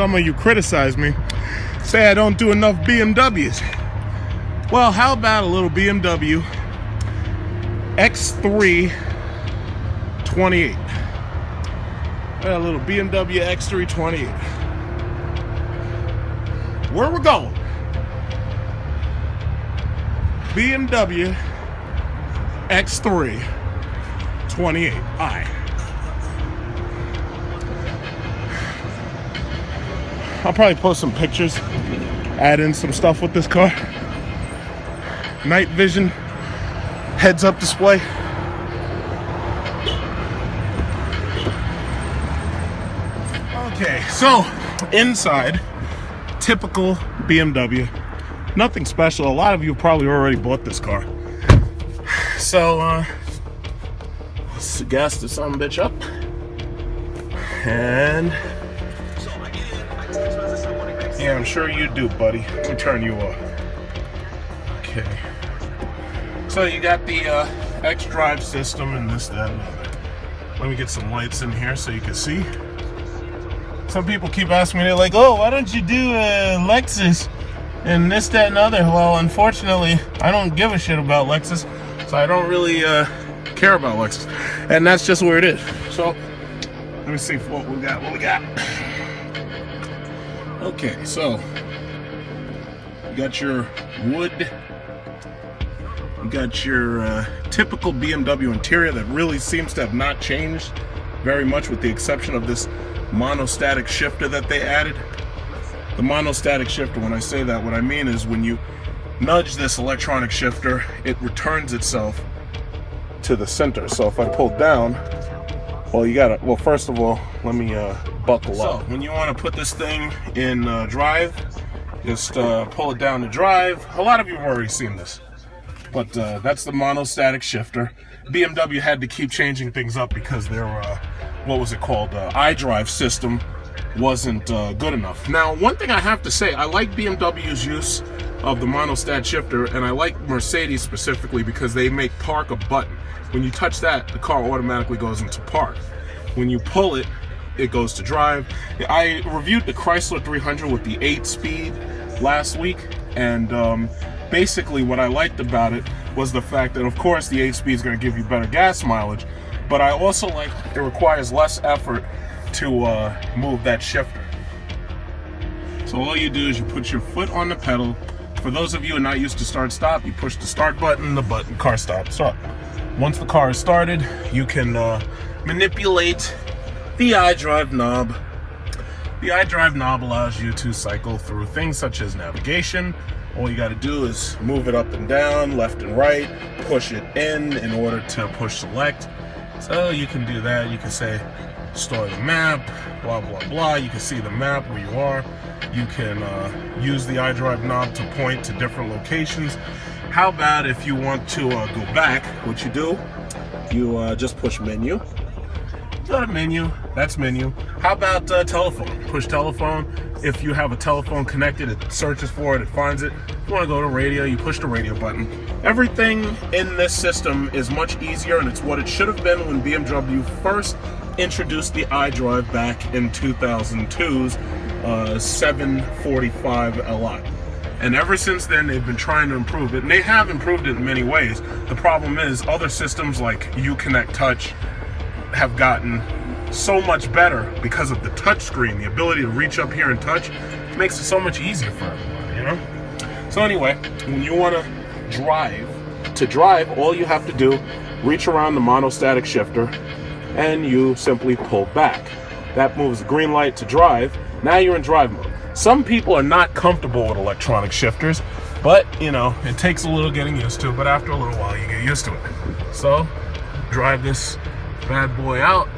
some of you criticize me, say I don't do enough BMWs. Well, how about a little BMW X3 28? A little BMW X3 28. Where we're going? BMW X3 28. Aye. I'll probably post some pictures, add in some stuff with this car. Night vision, heads-up display. Okay, so inside, typical BMW. Nothing special. A lot of you probably already bought this car. So, let's gas this son of a bitch up. And yeah, I'm sure you do, buddy. Let me turn you off. Okay. So you got the iDrive system and this, that, and other. Let me get some lights in here so you can see. Some people keep asking me, they're like, oh, why don't you do Lexus and this, that, and other? Well, unfortunately, I don't give a shit about Lexus, so I don't really care about Lexus. And that's just where it is. So, let me see what we got. Okay, so you got your wood, you got your typical BMW interior that really seems to have not changed very much, with the exception of this monostatic shifter that they added. The monostatic shifter, when I say that, what I mean is when you nudge this electronic shifter, it returns itself to the center. So if I pull down, well, you gotta, well, first of all, let me buckle up. So when you want to put this thing in drive, just pull it down to drive. A lot of you have already seen this, but that's the monostatic shifter. BMW had to keep changing things up because their what was it called, iDrive system wasn't good enough. Now, one thing I have to say, I like BMW's use of the monostat shifter, and I like Mercedes specifically because they make park a button. When you touch that, the car automatically goes into park. When you pull it, it goes to drive. I reviewed the Chrysler 300 with the 8-speed last week, and basically what I liked about it was the fact that, of course, the 8-speed is going to give you better gas mileage, but I also like it requires less effort to move that shifter. So all you do is you put your foot on the pedal. For those of you who are not used to start-stop, you push the start button, car stops up. Once the car is started, you can manipulate the iDrive knob. The iDrive knob allows you to cycle through things such as navigation. All you got to do is move it up and down, left and right, push it in order to push select. So you can do that. You can say store the map, blah blah blah. You can see the map where you are. You can use the iDrive knob to point to different locations. How about if you want to go back? What you do, you just push menu. Go to menu, that's menu. How about telephone? Push telephone. If you have a telephone connected, it searches for it, it finds it. If you want to go to radio, you push the radio button. Everything in this system is much easier, and it's what it should have been when BMW first introduced the iDrive back in 2002's 745 Li. And ever since then, they've been trying to improve it, and they have improved it in many ways. The problem is, other systems like Uconnect Touch have gotten so much better because of the touch screen. The ability to reach up here and touch makes it so much easier for everybody, you know? So anyway, when you want to drive, all you have to do, reach around the monostatic shifter, and you simply pull back. That moves the green light to drive. Now you're in drive mode. Some people are not comfortable with electronic shifters, but, you know, it takes a little getting used to, but after a little while you get used to it. So, drive this bad boy out.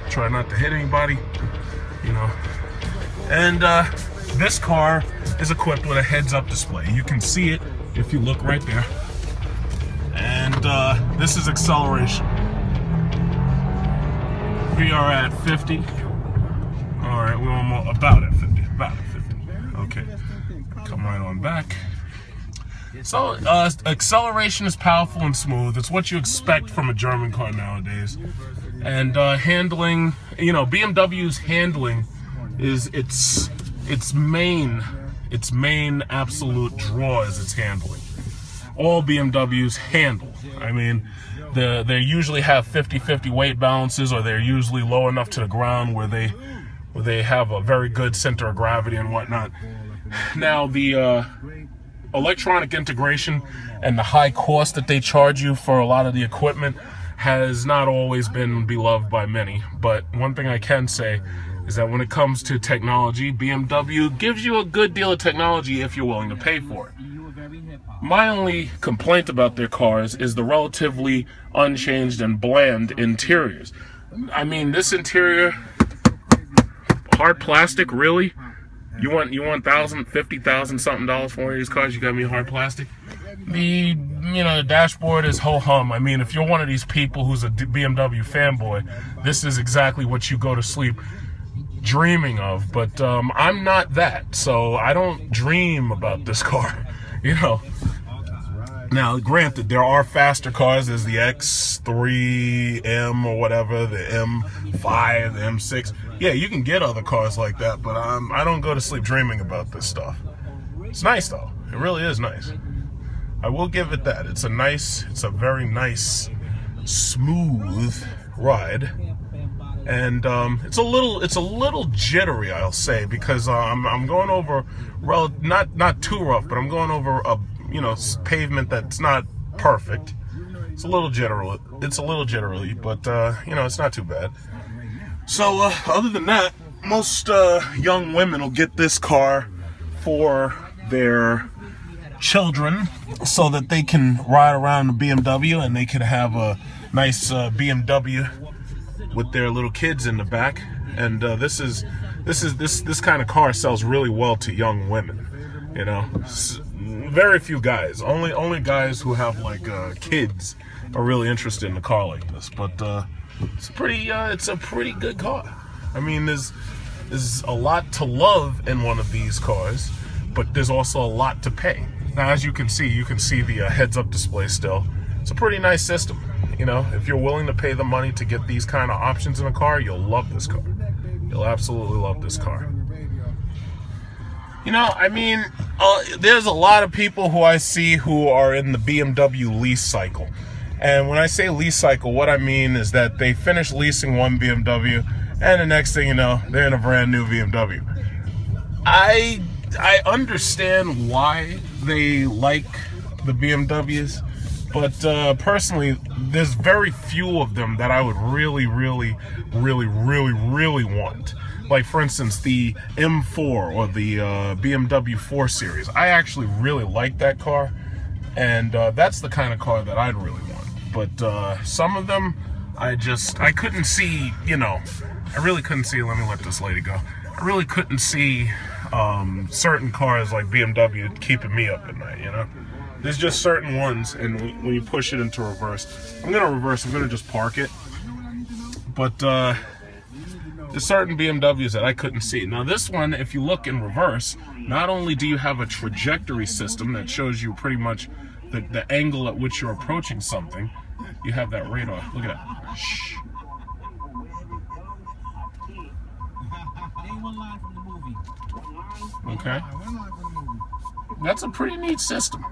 Try not to hit anybody, you know. And this car is equipped with a heads-up display. You can see it if you look right there. And this is acceleration. We are at 50. All right, we're almost about at 50. About at 50. Okay, come right on back. So acceleration is powerful and smooth. It's what you expect from a German car nowadays. And handling, you know, BMW's handling is, it's its main absolute draw is its handling. All BMWs handle. I mean, they usually have 50-50 weight balances, or they're usually low enough to the ground where they have a very good center of gravity and whatnot. Now, the electronic integration and the high cost that they charge you for a lot of the equipment has not always been beloved by many. But one thing I can say is that when it comes to technology, BMW gives you a good deal of technology if you're willing to pay for it. My only complaint about their cars is the relatively unchanged and bland interiors. I mean, this interior, hard plastic, really? You want $50,000 something for one of these cars? You got me hard plastic? The dashboard is ho-hum. I mean, if you're one of these people who's a BMW fanboy, this is exactly what you go to sleep dreaming of. But I'm not that, so I don't dream about this car, you know. Now, granted, there are faster cars. There's the X3, M or whatever, the M5, the M6. Yeah, you can get other cars like that, but I don't go to sleep dreaming about this stuff. It's nice, though. It really is nice. I will give it that. It's a very nice, smooth ride. And it's a little jittery, I'll say, because I'm going over, not too rough, but I'm going over a pavement that's not perfect. It's a little jittery. But it's not too bad. So other than that, most young women will get this car for their children so that they can ride around the BMW and they can have a nice BMW with their little kids in the back. And this kind of car sells really well to young women. You know, very few guys. Only guys who have like kids are really interested in a car like this. But it's a pretty good car. I mean, there's a lot to love in one of these cars, but there's also a lot to pay. Now, as you can see the heads-up display still. It's a pretty nice system. You know, if you're willing to pay the money to get these kind of options in a car, you'll love this car. You'll absolutely love this car. You know, I mean, there's a lot of people who I see who are in the BMW lease cycle. And when I say lease cycle, what I mean is that they finish leasing one BMW, and the next thing you know, they're in a brand new BMW. I understand why they like the BMWs, but personally, there's very few of them that I would really want. Like, for instance, the M4 or the BMW 4 Series. I actually really like that car, and that's the kind of car that I'd really want. But some of them, I couldn't see, I really couldn't see, let me let this lady go. I really couldn't see certain cars like BMW keeping me up at night, There's just certain ones, and when you push it into reverse, I'm going to just park it. But there's certain BMWs that I couldn't see. Now this one, if you look in reverse, not only do you have a trajectory system that shows you pretty much the angle at which you're approaching something, you have that radar. Look at that. Shh. Okay. That's a pretty neat system.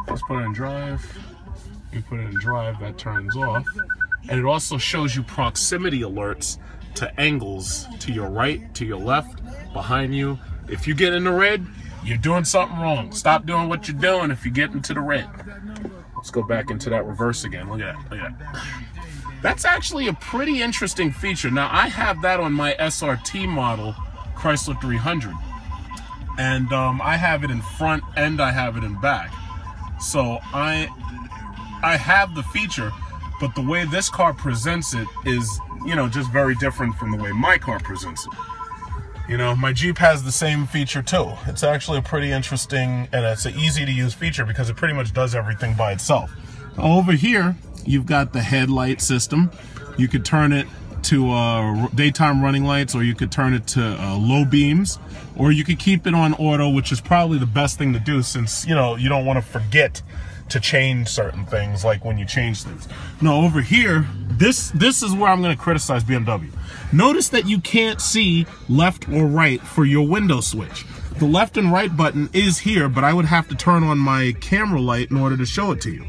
Let's put it in drive. You put it in drive, that turns off. And it also shows you proximity alerts to angles to your right, to your left, behind you. If you get in the red, you're doing something wrong. Stop doing what you're doing if you get into the red. Let's go back into that reverse again. Look at that. Look at that. That's actually a pretty interesting feature. Now, I have that on my SRT model, Chrysler 300. And I have it in front and I have it in back. So I have the feature, but the way this car presents it is, just very different from the way my car presents it. My Jeep has the same feature too. It's actually a pretty interesting, and it's an easy to use feature because it pretty much does everything by itself. Over here, you've got the headlight system. You could turn it to daytime running lights, or you could turn it to low beams, or you could keep it on auto, which is probably the best thing to do since, you don't want to forget to change certain things, like when you change things. No, over here, this is where I'm going to criticize BMW. Notice that you can't see left or right for your window switch. The left and right button is here, but I would have to turn on my camera light in order to show it to you.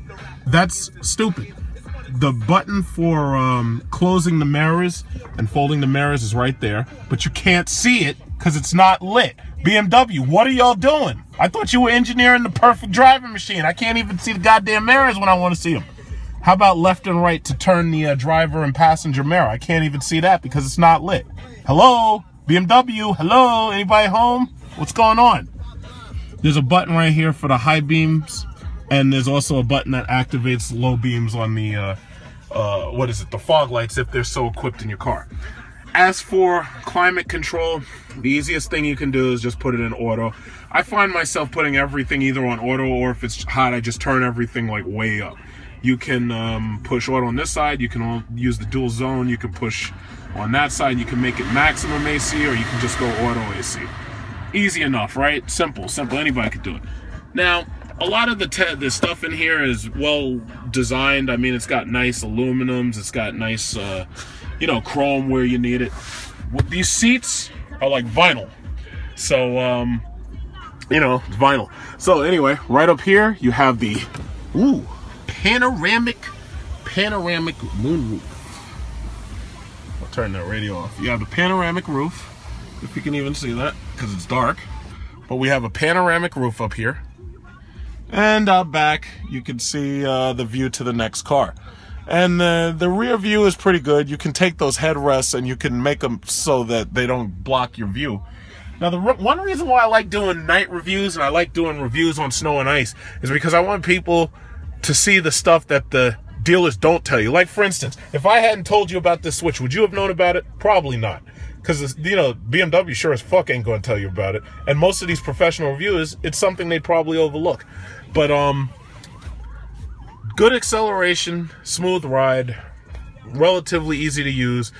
That's stupid. The button for closing the mirrors and folding the mirrors is right there, but you can't see it because it's not lit. BMW, what are y'all doing? I thought you were engineering the perfect driving machine. I can't even see the goddamn mirrors when I want to see them. How about left and right to turn the driver and passenger mirror? I can't even see that because it's not lit. Hello? BMW? Hello? Anybody home? What's going on? There's a button right here for the high beams, and there's also a button that activates low beams on the, the fog lights if they're so equipped in your car. As for climate control, the easiest thing you can do is just put it in auto. I find myself putting everything either on auto, or if it's hot, I just turn everything like way up. You can push auto on this side, you can use the dual zone, you can push on that side, you can make it maximum AC, or you can just go auto AC. Easy enough, right? Simple, anybody could do it. Now, a lot of the stuff in here is well designed. I mean, it's got nice aluminums, it's got nice, chrome where you need it. These seats are like vinyl. So, it's vinyl. So anyway, right up here, you have the, panoramic moonroof. I'll turn that radio off. You have the panoramic roof, if you can even see that, because it's dark. But we have a panoramic roof up here. And out back, you can see the view to the next car. And the rear view is pretty good. You can take those headrests and you can make them so that they don't block your view. Now, one reason why I like doing night reviews and I like doing reviews on snow and ice is because I want people to see the stuff that the dealers don't tell you. Like, for instance, if I hadn't told you about this switch, would you have known about it? Probably not. Because, BMW sure as fuck ain't going to tell you about it. And most of these professional reviewers, it's something they probably overlook. But, good acceleration, smooth ride, relatively easy to use.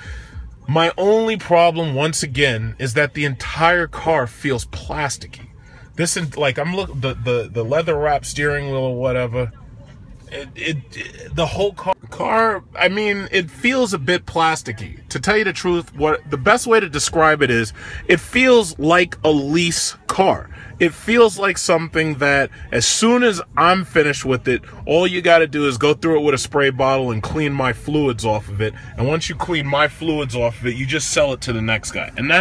My only problem, once again, is that the entire car feels plasticky. This is like, I'm looking, the leather wrap steering wheel or whatever. The whole car, I mean, it feels a bit plasticky. To tell you the truth, the best way to describe it is, it feels like a lease car. It feels like something that as soon as I'm finished with it, all you got to do is go through it with a spray bottle and clean my fluids off of it. And once you clean my fluids off of it, you just sell it to the next guy. And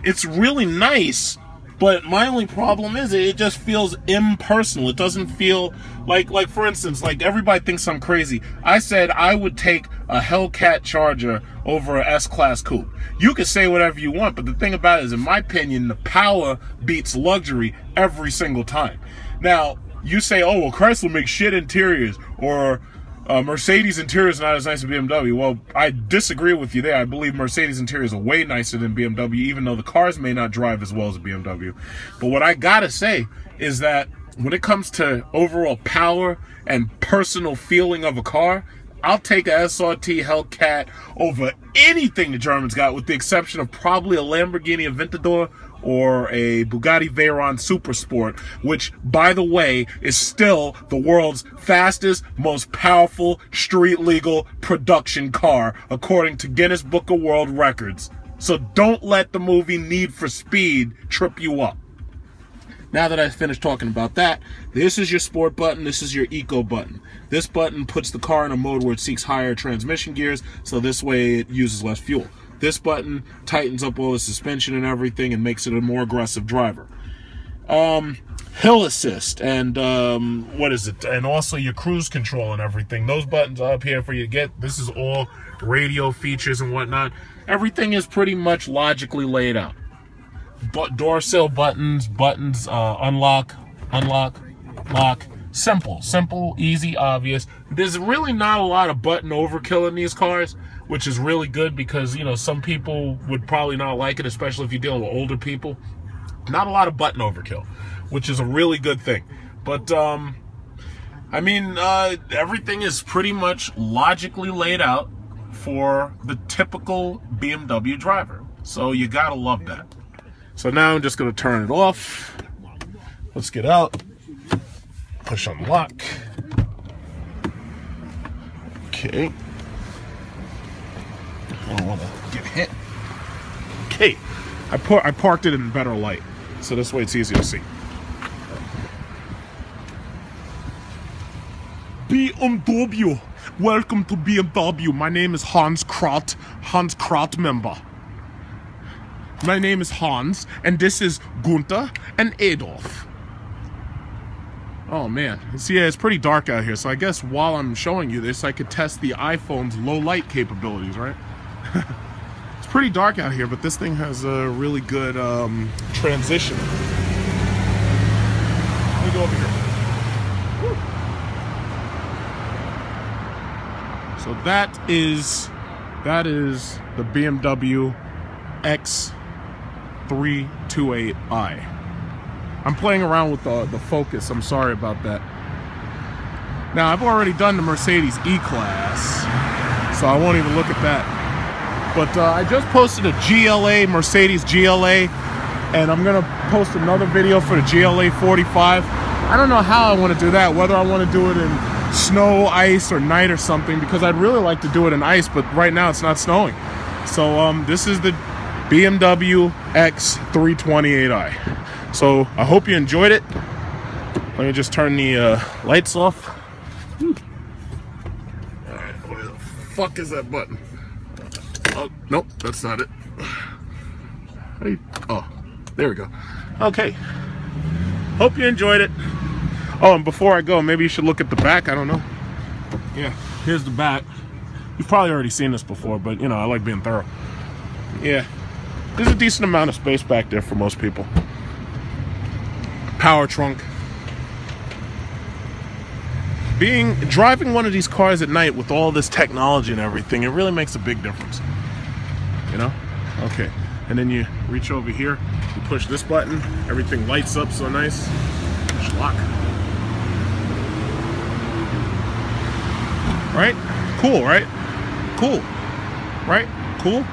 it's really nice. But my only problem is it just feels impersonal. It doesn't feel like for instance, like everybody thinks I'm crazy. I said I would take a Hellcat Charger over a S-Class coupe. You can say whatever you want, but the thing about it is, in my opinion, the power beats luxury every single time. Now, you say, oh, well, Chrysler makes shit interiors, or Mercedes interior is not as nice as BMW. Well, I disagree with you there. I believe Mercedes interiors are way nicer than BMW, even though the cars may not drive as well as a BMW. But what I gotta say is that when it comes to overall power and personal feeling of a car, I'll take a SRT Hellcat over anything the Germans got, with the exception of probably a Lamborghini Aventador or a Bugatti Veyron Supersport, which, by the way, is still the world's fastest, most powerful, street-legal production car, according to Guinness Book of World Records. So don't let the movie Need for Speed trip you up. Now that I've finished talking about that, this is your sport button, this is your eco button. This button puts the car in a mode where it seeks higher transmission gears, so this way it uses less fuel. This button tightens up all the suspension and everything and makes it a more aggressive driver. Hill assist and and also your cruise control and everything. Those buttons are up here for you to get. This is all radio features and whatnot. Everything is pretty much logically laid out. But door sill buttons, unlock, lock. Simple, easy, obvious. There's really not a lot of button overkill in these cars, which is really good because, some people would probably not like it, especially if you're dealing with older people. Not a lot of button overkill, which is a really good thing. But, everything is pretty much logically laid out for the typical BMW driver. So you gotta love that. So now I'm just gonna turn it off. Let's get out. Push on the lock. Okay. I don't want to get hit. Okay. I parked it in better light, so this way it's easier to see. BMW. Welcome to BMW. My name is Hans Kraut member. My name is Hans, and this is Gunther and Adolf. Oh man, see, it's pretty dark out here, so I guess while I'm showing you this, I could test the iPhone's low light capabilities, right? It's pretty dark out here, but this thing has a really good transition. Let me go over here. Woo. So that is the BMW X3 28i. I'm playing around with the focus. I'm sorry about that. Now, I've already done the Mercedes E-Class, so I won't even look at that. But I just posted a GLA, Mercedes GLA, and I'm going to post another video for the GLA 45. I don't know how I want to do that, whether I want to do it in snow, ice, or night or something, because I'd really like to do it in ice, but right now it's not snowing. So this is the BMW X3 28i. So I hope you enjoyed it. Let me just turn the lights off. Alright, where the fuck is that button? Oh, nope, that's not it. Oh, there we go. Okay. Hope you enjoyed it. Oh, and before I go, maybe you should look at the back. I don't know. Yeah, here's the back. You've probably already seen this before, but you know, I like being thorough. Yeah, there's a decent amount of space back there for most people. Power trunk. Driving one of these cars at night with all this technology and everything, it really makes a big difference. You know? Okay. And then you reach over here, you push this button, everything lights up so nice. Push lock. Right? Cool, right? Cool. Right? Cool?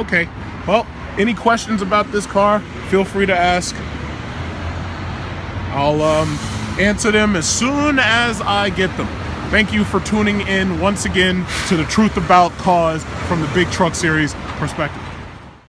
Okay. Well, any questions about this car, feel free to ask. I'll answer them as soon as I get them. Thank you for tuning in once again to the Truth About Cars from the Big Truck Series perspective.